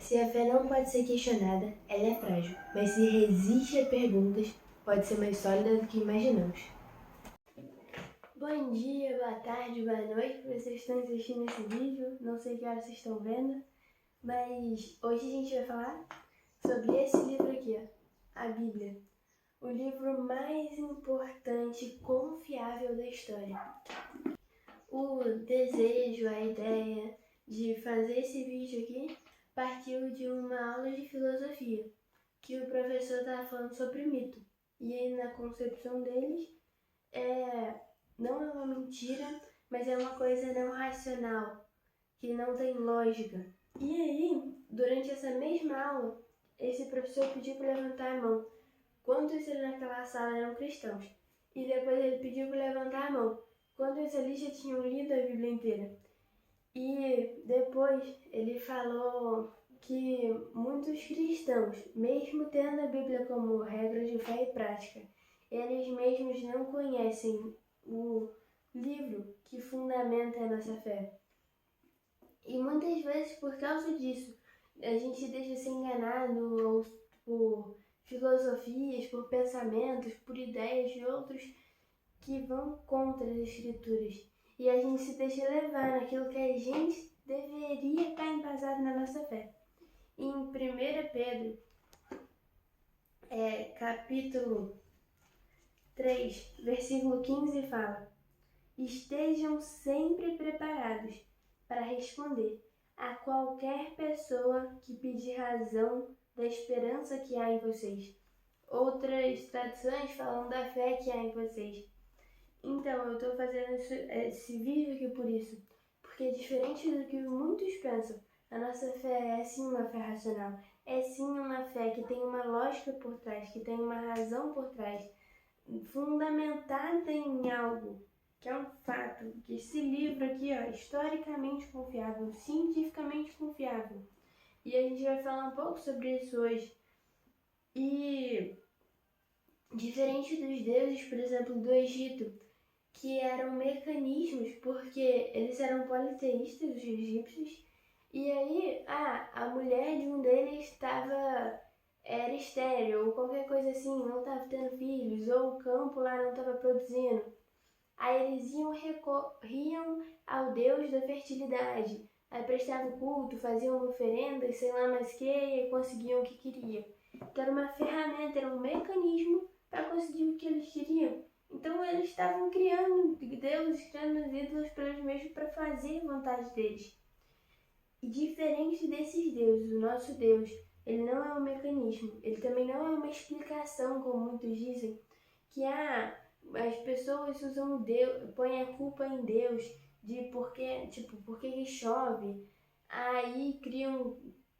Se a fé não pode ser questionada, ela é frágil, mas se resiste a perguntas, pode ser mais sólida do que imaginamos. Bom dia, boa tarde, boa noite, vocês estão assistindo esse vídeo, não sei que horas vocês estão vendo, mas hoje a gente vai falar sobre esse livro aqui, ó, a Bíblia. O livro mais importante e confiável da história. O desejo, a ideia de fazer esse vídeo aqui partiu de uma aula de filosofia, que o professor estava falando sobre mito. E aí, na concepção deles, não é uma mentira, mas é uma coisa não racional, que não tem lógica. E aí, durante essa mesma aula, esse professor pediu para levantar a mão. Quantos ali naquela sala eram cristãos? E depois ele pediu para levantar a mão. Quantos ali já tinham lido a Bíblia inteira? E depois ele falou que muitos cristãos, mesmo tendo a Bíblia como regra de fé e prática, eles mesmos não conhecem o livro que fundamenta a nossa fé. E muitas vezes, por causa disso, a gente deixa ser enganado por filosofias, por pensamentos, por ideias de outros que vão contra as escrituras. E a gente se deixa levar naquilo que a gente deveria estar embasado na nossa fé. Em 1 Pedro, capítulo 3, versículo 15 fala: estejam sempre preparados para responder a qualquer pessoa que pedir razão da esperança que há em vocês. Outras traduções falam da fé que há em vocês. Então, eu estou fazendo esse vídeo aqui por isso, porque diferente do que muitos pensam, a nossa fé é sim uma fé racional, é sim uma fé que tem uma lógica por trás, que tem uma razão por trás, fundamentada em algo, que é um fato, que esse livro aqui é historicamente confiável, cientificamente confiável. E a gente vai falar um pouco sobre isso hoje. E diferente dos deuses, por exemplo, do Egito, que eram mecanismos, porque eles eram politeístas, os egípcios, e aí a mulher de um deles era estéril, ou qualquer coisa assim, não estava tendo filhos, ou o campo lá não estava produzindo. Aí eles recorriam ao deus da fertilidade, aí prestavam culto, faziam oferendas, sei lá mais que, e conseguiam o que queriam. Então era uma ferramenta, era um mecanismo para conseguir o que eles queriam. Então eles estavam criando deuses, criando ídolos para eles mesmos para fazer a vontade deles. E diferente desses deuses, o nosso Deus, ele não é um mecanismo, ele também não é uma explicação, como muitos dizem, que as pessoas usam Deus, põem a culpa em Deus de por que chove. Aí criam,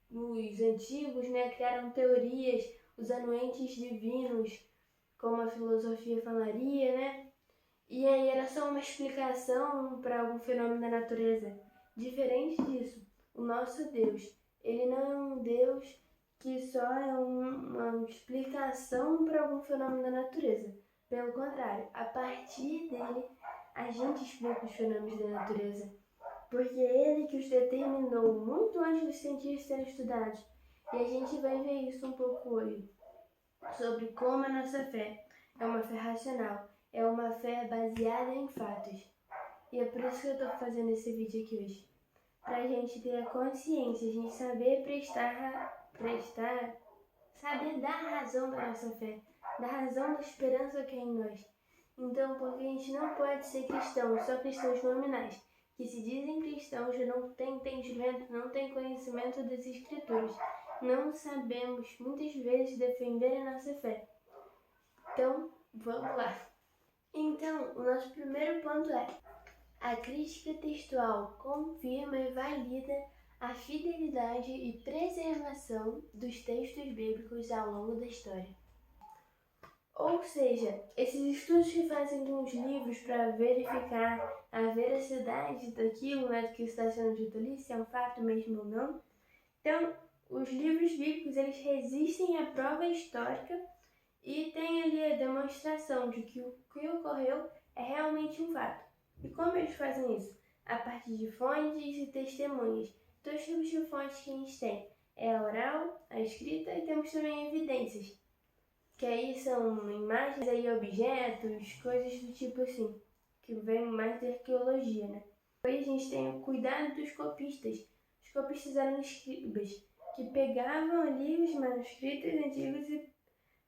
os antigos, né, criaram teorias usando entes divinos, como a filosofia falaria, né? E aí era só uma explicação para algum fenômeno da natureza. Diferente disso, o nosso Deus, ele não é um Deus que só é uma explicação para algum fenômeno da natureza. Pelo contrário, a partir dele, a gente explica os fenômenos da natureza. Porque é ele que os determinou muito antes dos cientistas serem estudados. E a gente vai ver isso um pouco hoje. Sobre como a nossa fé é uma fé racional, é uma fé baseada em fatos. E é por isso que eu estou fazendo esse vídeo aqui hoje. Para a gente ter a consciência, a gente saber saber dar razão da nossa fé, da razão da esperança que é em nós. Então, porque a gente não pode ser cristão, só cristãos nominais, que se dizem cristãos, não têm entendimento, não têm conhecimento das escrituras. Não sabemos, muitas vezes, defender a nossa fé. Então, vamos lá. Então, o nosso primeiro ponto é: a crítica textual confirma e valida a fidelidade e preservação dos textos bíblicos ao longo da história. Ou seja, esses estudos que fazem com os livros para verificar a veracidade daquilo, né, do que está sendo dito ali, se é um fato mesmo ou não. Então, os livros bíblicos, eles resistem à prova histórica e tem ali a demonstração de que o que ocorreu é realmente um fato. E como eles fazem isso? A partir de fontes e testemunhas. Dois tipos de fontes que a gente tem. é a oral, a escrita, e temos também evidências, que aí são imagens, aí objetos, coisas do tipo assim, que vem mais da arqueologia, né? Depois a gente tem o cuidado dos copistas. Os copistas eram escribas, que pegavam ali os manuscritos antigos e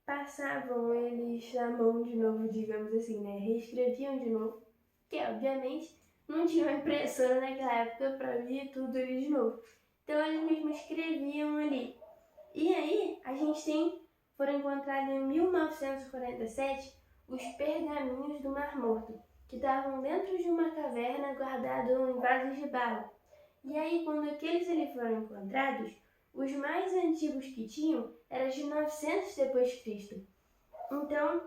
passavam eles à mão de novo, digamos assim, né? Reescreviam de novo, que obviamente não tinha uma impressora naquela época para ler tudo ali de novo. Então eles mesmos escreviam ali. E aí a gente foram encontrados em 1947 os pergaminhos do Mar Morto, que estavam dentro de uma caverna guardados em vasos de barro. E aí, quando aqueles ali foram encontrados, os mais antigos que tinham eram de 900 depois de Cristo. Então,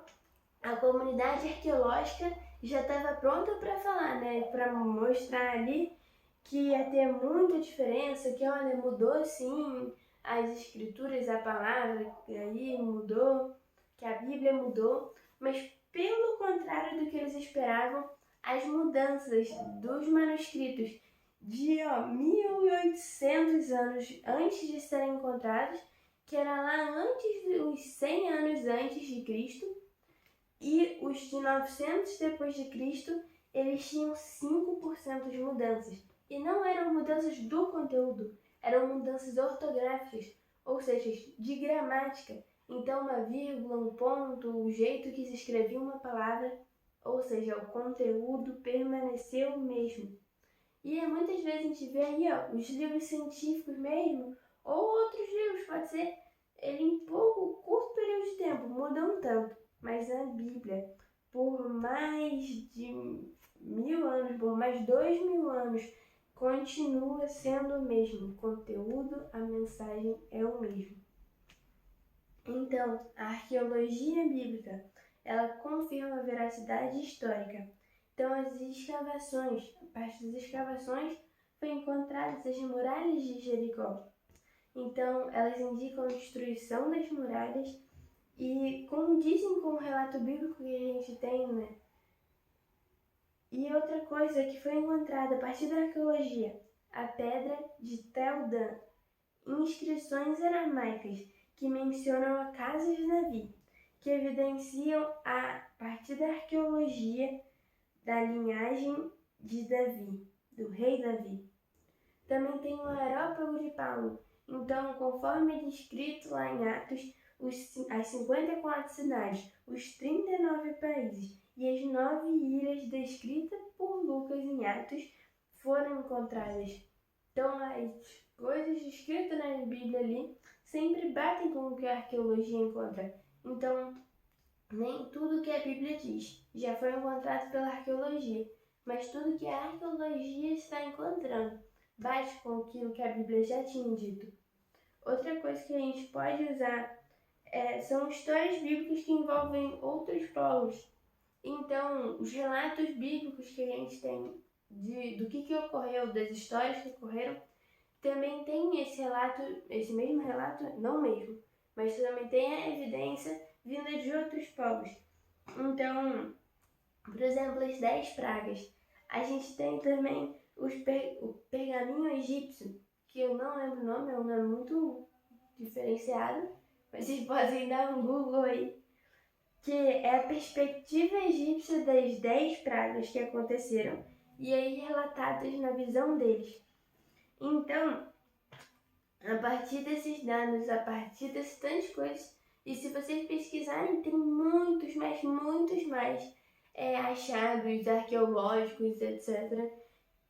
a comunidade arqueológica já estava pronta para falar, né? Para mostrar ali que ia ter muita diferença, que olha, mudou sim as escrituras, a palavra, que aí mudou, que a Bíblia mudou, mas pelo contrário do que eles esperavam, as mudanças dos manuscritos de 1800 anos antes de serem encontrados, que era lá antes, uns 100 anos antes de Cristo, e os de 900 depois de Cristo, eles tinham 5% de mudanças. E não eram mudanças do conteúdo, eram mudanças ortográficas, ou seja, de gramática. Então, uma vírgula, um ponto, o jeito que se escrevia uma palavra, ou seja, o conteúdo permaneceu o mesmo. E muitas vezes a gente vê aí, os livros científicos mesmo, ou outros livros, pode ser, ele em curto período de tempo, mudam tanto. Mas a Bíblia, por mais de 1000 anos, por mais 2000 anos, continua sendo o mesmo. O conteúdo, a mensagem é o mesmo. Então, a arqueologia bíblica, ela confirma a veracidade histórica. Então, as escavações, a parte das escavações, foi encontradas as muralhas de Jericó. Então, elas indicam a destruição das muralhas e condizem com o relato bíblico que a gente tem, né? E outra coisa que foi encontrada a partir da arqueologia, a pedra de Tel Dan, inscrições aramaicas que mencionam a casa de Davi, que evidenciam a partir da arqueologia da linhagem de Davi, do rei Davi. Também tem o aerópago de Paulo. Então, conforme é descrito lá em Atos, as 54 cidades, os 39 países e as 9 ilhas descritas por Lucas em Atos foram encontradas. Então, as coisas escritas na Bíblia ali sempre batem com o que a arqueologia encontra. Então, nem tudo que a Bíblia diz já foi encontrado pela arqueologia, mas tudo que a arqueologia está encontrando bate com aquilo que a Bíblia já tinha dito. Outra coisa que a gente pode usar são histórias bíblicas que envolvem outros povos. Então, os relatos bíblicos que a gente tem do que ocorreu, das histórias que ocorreram, também tem esse mesmo relato, não mesmo, mas também tem a evidência vinda de outros povos. Então, por exemplo, as 10 pragas. A gente tem também o pergaminho egípcio, que eu não lembro o nome, é um nome muito diferenciado, mas vocês podem dar um Google aí, que é a perspectiva egípcia das 10 pragas que aconteceram, e aí relatadas na visão deles. Então, a partir desses dados, a partir dessas tantas coisas, e se vocês pesquisarem, tem muitos mais achados arqueológicos, etc.,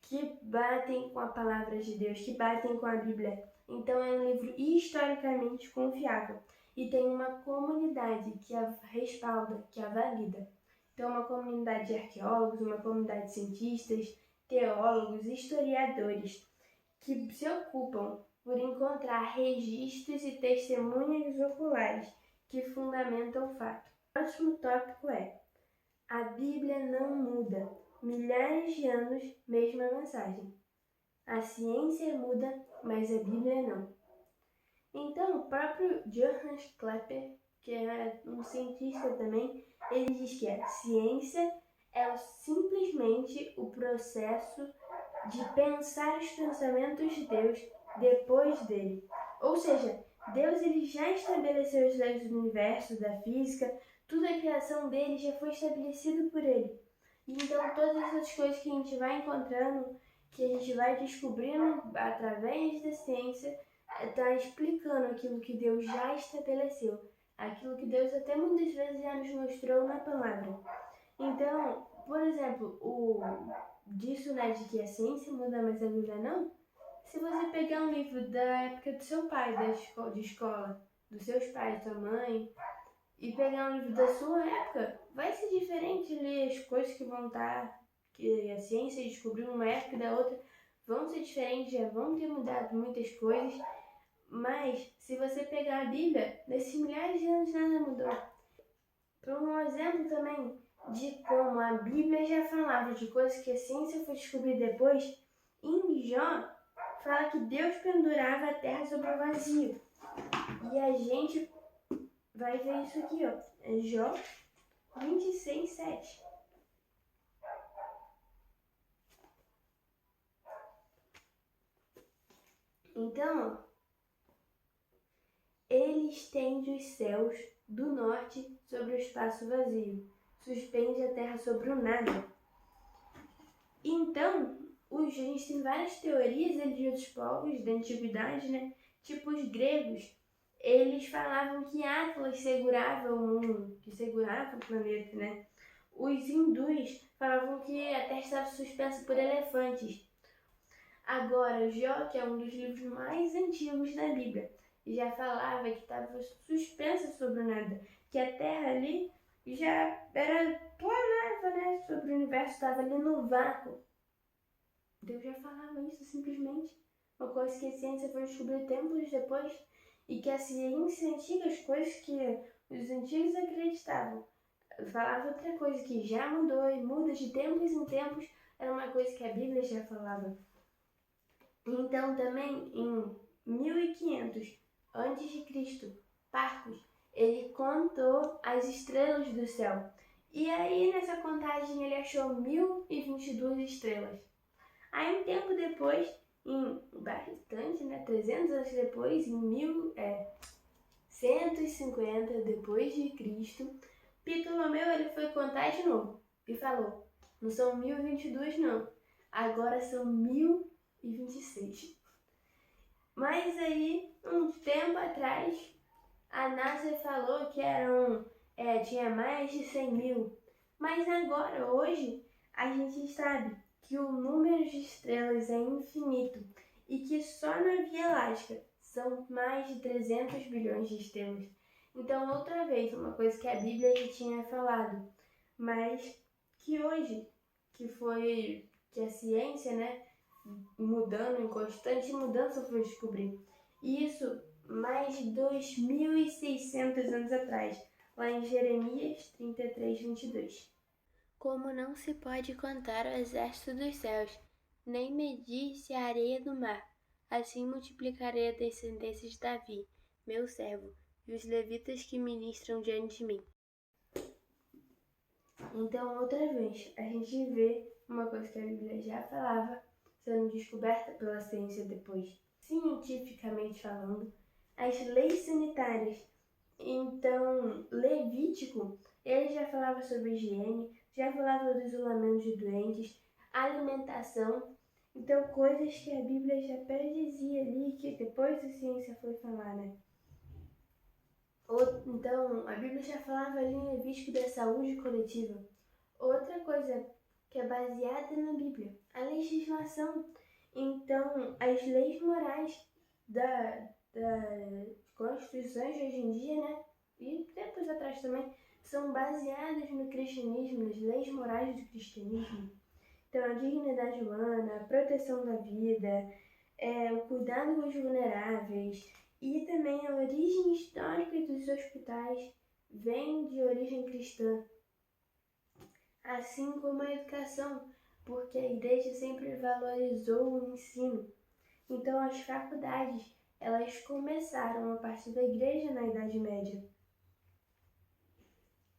que batem com a palavra de Deus, que batem com a Bíblia. Então é um livro historicamente confiável e tem uma comunidade que a respalda, que a valida. Então uma comunidade de arqueólogos, uma comunidade de cientistas, teólogos, historiadores, que se ocupam por encontrar registros e testemunhas oculares que fundamentam o fato. O próximo tópico é: a Bíblia não muda. Milhares de anos, mesma mensagem. A ciência muda, mas a Bíblia não. Então, o próprio Johannes Kepler, que é um cientista também, ele diz que a ciência é simplesmente o processo de pensar os pensamentos de Deus depois dele. Ou seja, Deus ele já estabeleceu as leis do universo, da física, tudo a criação dele já foi estabelecido por ele. Então todas essas coisas que a gente vai encontrando, que a gente vai descobrindo através da ciência, está explicando aquilo que Deus já estabeleceu, aquilo que Deus até muitas vezes já nos mostrou na palavra. Então, por exemplo, disso, né, de que a ciência muda, mas a Bíblia não. Se você pegar um livro da época do seu pai, de escola, dos seus pais, sua mãe, e pegar um livro da sua época, vai ser diferente ler as coisas que vão estar, que a ciência descobriu uma época e da outra, vão ser diferentes, já vão ter mudado muitas coisas, mas se você pegar a Bíblia, nesses milhares de anos nada mudou. Para um exemplo também de como a Bíblia já falava de coisas que a ciência foi descobrir depois, em Jó fala que Deus pendurava a terra sobre o vazio. E a gente vai ver isso aqui, ó. É Jó 26, 7. Então, ó, ele estende os céus do norte sobre o espaço vazio, suspende a terra sobre o nada. Então, a gente tem várias teorias de outros povos da antiguidade, né? Tipo os gregos, eles falavam que Atlas segurava o mundo, que segurava o planeta, né? Os hindus falavam que a Terra estava suspensa por elefantes. Agora, Jó, que é um dos livros mais antigos da Bíblia, já falava que estava suspensa sobre o nada, que a Terra ali já era planava, né? Sobre o universo, estava ali no vácuo. Deus já falava isso simplesmente. Uma coisa que a ciência foi descobrir tempos depois e que a ciência antiga, as coisas que os antigos acreditavam, falava outra coisa que já mudou e muda de tempos em tempos, era uma coisa que a Bíblia já falava. Então também em 1500 a.C., Parcos, ele contou as estrelas do céu. E aí nessa contagem ele achou 1022 estrelas. Aí um tempo depois, bastante, né, 300 anos depois, em 150 depois de Cristo, Ptolomeu ele foi contar de novo e falou: não são 1022 não, agora são 1026. Mas aí, um tempo atrás, a NASA falou que tinha mais de 100 mil. Mas agora, hoje, a gente sabe que o número de estrelas é infinito e que só na Via Láctea são mais de 300 bilhões de estrelas. Então, outra vez, uma coisa que a Bíblia já tinha falado, mas que hoje, que a ciência, né, mudando, em constante mudança, foi descobrir. E isso mais de 2.600 anos atrás, lá em Jeremias 33, 22. Como não se pode contar o exército dos céus, nem medir-se a areia do mar, assim multiplicarei a descendência de Davi, meu servo, e os levitas que ministram diante de mim. Então, outra vez, a gente vê uma coisa que a Bíblia já falava, sendo descoberta pela ciência depois, cientificamente falando, as leis sanitárias. Então, Levítico, ele já falava sobre higiene, já falava do isolamento de doentes, alimentação. Então, coisas que a Bíblia já predizia ali, que depois a ciência foi falar, né? Então, a Bíblia já falava ali em Levítico da saúde coletiva. Outra coisa que é baseada na Bíblia, a legislação. Então, as leis morais das constituições de hoje em dia, né? E tempos atrás também, são baseadas no cristianismo, nas leis morais do cristianismo. Então, a dignidade humana, a proteção da vida, o cuidado com os vulneráveis e também a origem histórica dos hospitais vem de origem cristã. Assim como a educação, porque a igreja sempre valorizou o ensino. Então, as faculdades, elas começaram a partir da igreja na Idade Média.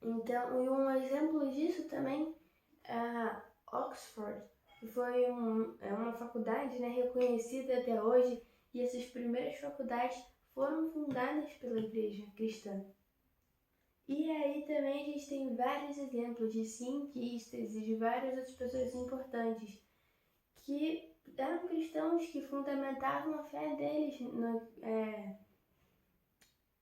Então, e um exemplo disso também é a Oxford, que foi uma faculdade, né, reconhecida até hoje, e essas primeiras faculdades foram fundadas pela igreja cristã. E aí também a gente tem vários exemplos de cientistas e de várias outras pessoas importantes que eram cristãos que fundamentavam a fé deles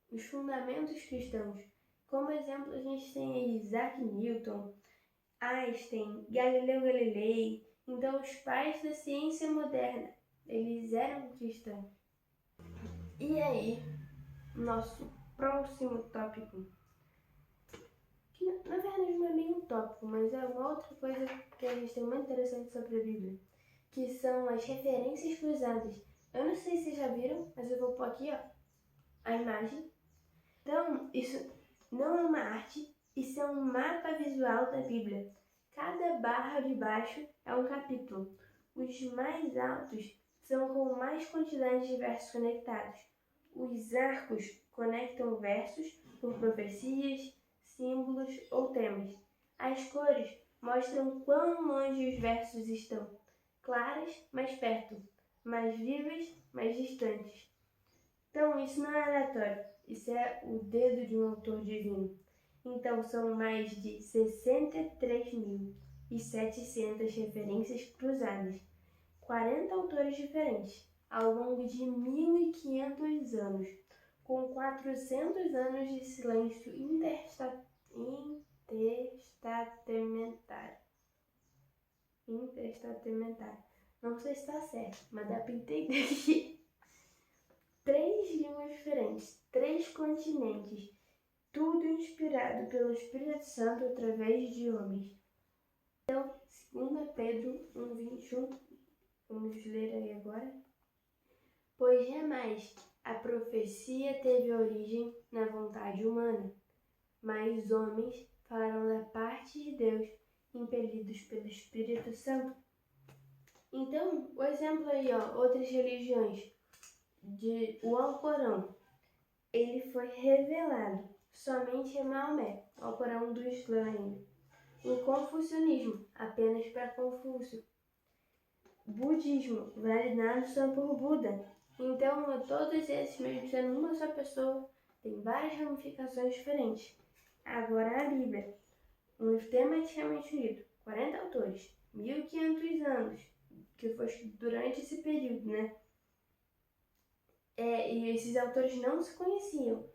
nos fundamentos cristãos. Como exemplo, a gente tem aí Isaac Newton, Einstein, Galileu Galilei. Então, os pais da ciência moderna, eles eram cristãos. E aí, nosso próximo tópico, que na verdade não é bem um tópico, mas é uma outra coisa que a gente tem muito interessante sobre a Bíblia, que são as referências cruzadas. Eu não sei se vocês já viram, mas eu vou pôr aqui, ó, a imagem. Então, isso não é uma arte, isso é um mapa visual da Bíblia. Cada barra de baixo é um capítulo. Os mais altos são com mais quantidade de versos conectados. Os arcos conectam versos por profecias, símbolos ou temas. As cores mostram quão longe os versos estão. Claras, mais perto. Mais vivas, mais distantes. Então, isso não é aleatório. Isso é o dedo de um autor divino. Então, são mais de 63.700 referências cruzadas, 40 autores diferentes, ao longo de 1.500 anos, com 400 anos de silêncio intertestamentário. Não sei se está certo, mas dá para entender que 3 línguas diferentes, 3 continentes, tudo inspirado pelo Espírito Santo através de homens. Então, 2 Pedro 1:21, vamos ler aí agora. Pois jamais a profecia teve origem na vontade humana, mas homens falaram da parte de Deus, impelidos pelo Espírito Santo. Então, o exemplo aí, ó, outras religiões, o Alcorão, ele foi revelado somente a Maomé, o Alcorão do Islã ainda. O confucionismo, apenas para Confúcio. Budismo, validado só por Buda. Então, todos esses, mesmo sendo uma só pessoa, tem várias ramificações diferentes. Agora, a Bíblia, um tematicamente lido, 40 autores, 1.500 anos, que foi durante esse período, né? E esses autores não se conheciam,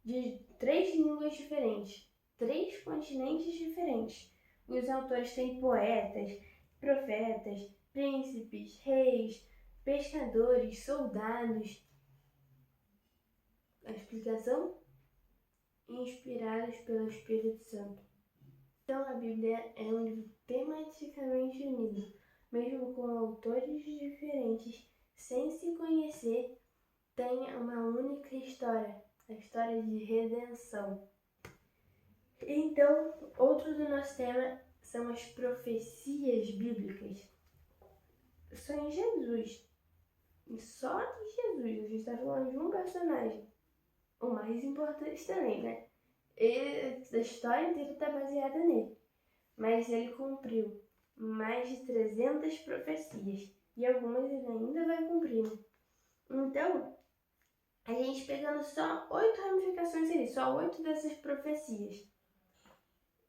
de 3 línguas diferentes, 3 continentes diferentes. Os autores têm poetas, profetas, príncipes, reis, pescadores, soldados. A explicação? Inspirados pelo Espírito Santo. Então a Bíblia é um livro tematicamente unido, mesmo com autores diferentes, sem se conhecer, tem uma única história, a história de redenção. Então, outro do nosso tema são as profecias bíblicas. Só em Jesus, só de Jesus, a gente está falando de um personagem, o mais importante também, né? A história inteira está baseada nele, mas ele cumpriu mais de 300 profecias e algumas ele ainda vai cumprir, né? Então, a gente pegando só 8 ramificações ali, só 8 dessas profecias.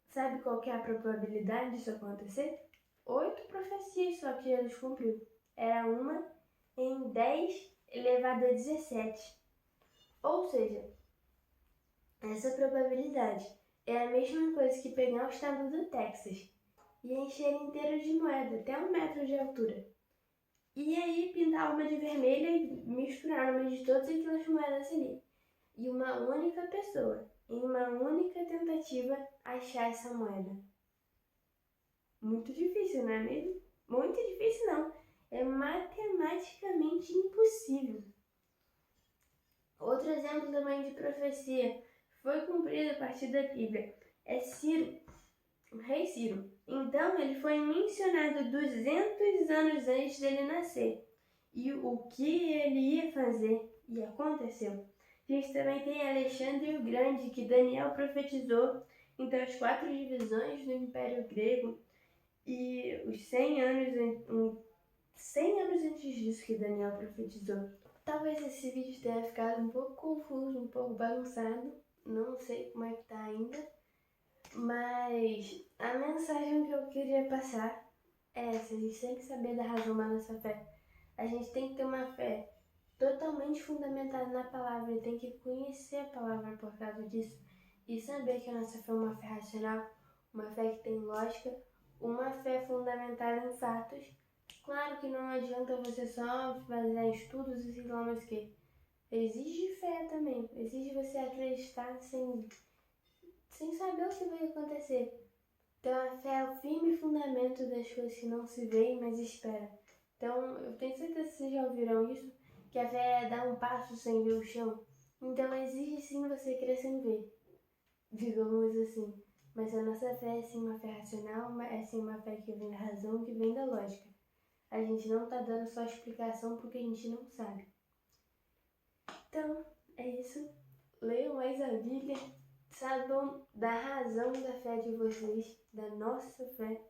Sabe qual que é a probabilidade disso acontecer? 8 profecias só que Jesus cumpriu. Era uma em 10 elevado a 17. Ou seja, essa probabilidade é a mesma coisa que pegar o estado do Texas e encher ele inteiro de moeda, até 1 metro de altura. E aí pintar uma de vermelha e misturar no meio de todas aquelas moedas ali. E uma única pessoa, em uma única tentativa, achar essa moeda. Muito difícil, não é mesmo? Muito difícil não. É matematicamente impossível. Outro exemplo também de profecia foi cumprido a partir da Bíblia é Ciro, o rei Ciro. Então ele foi mencionado 200 anos antes dele nascer. E o que ele ia fazer e aconteceu. A gente também tem Alexandre o Grande, que Daniel profetizou. Então as 4 divisões do Império Grego e os 100 anos antes disso que Daniel profetizou. Talvez esse vídeo tenha ficado um pouco confuso, um pouco bagunçado. Não sei como é que tá ainda. Mas a mensagem que eu queria passar é essa. A gente tem que saber da razão da nossa fé. A gente tem que ter uma fé totalmente fundamentada na palavra. E tem que conhecer a palavra por causa disso. E saber que a nossa fé é uma fé racional, uma fé que tem lógica, uma fé fundamentada em fatos. Claro que não adianta você só basear em estudos e sei lá mais o que. Exige fé também. Exige você acreditar sem saber o que vai acontecer. Então a fé é o firme fundamento das coisas que não se veem, mas espera. Então eu tenho certeza que vocês já ouviram isso, que a fé é dar um passo sem ver o chão. Então exige sim você crer sem ver, digamos assim. Mas a nossa fé é sim uma fé racional, é sim uma fé que vem da razão, que vem da lógica. A gente não tá dando só explicação porque a gente não sabe. Então, é isso. Leiam mais a Bíblia. Saibam da razão da fé de vocês, da nossa fé.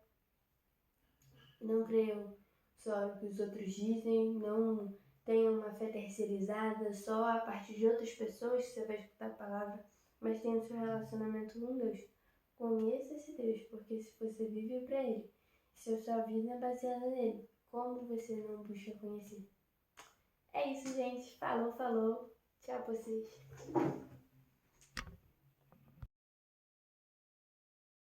Não creiam só no que os outros dizem, não tenham uma fé terceirizada só a partir de outras pessoas que você vai escutar a palavra, mas tenha o seu relacionamento com Deus. Conheça esse Deus, porque se você vive para Ele, se a sua vida é baseada nele, como você não busca conhecer? É isso, gente. Falou, falou. Tchau pra vocês.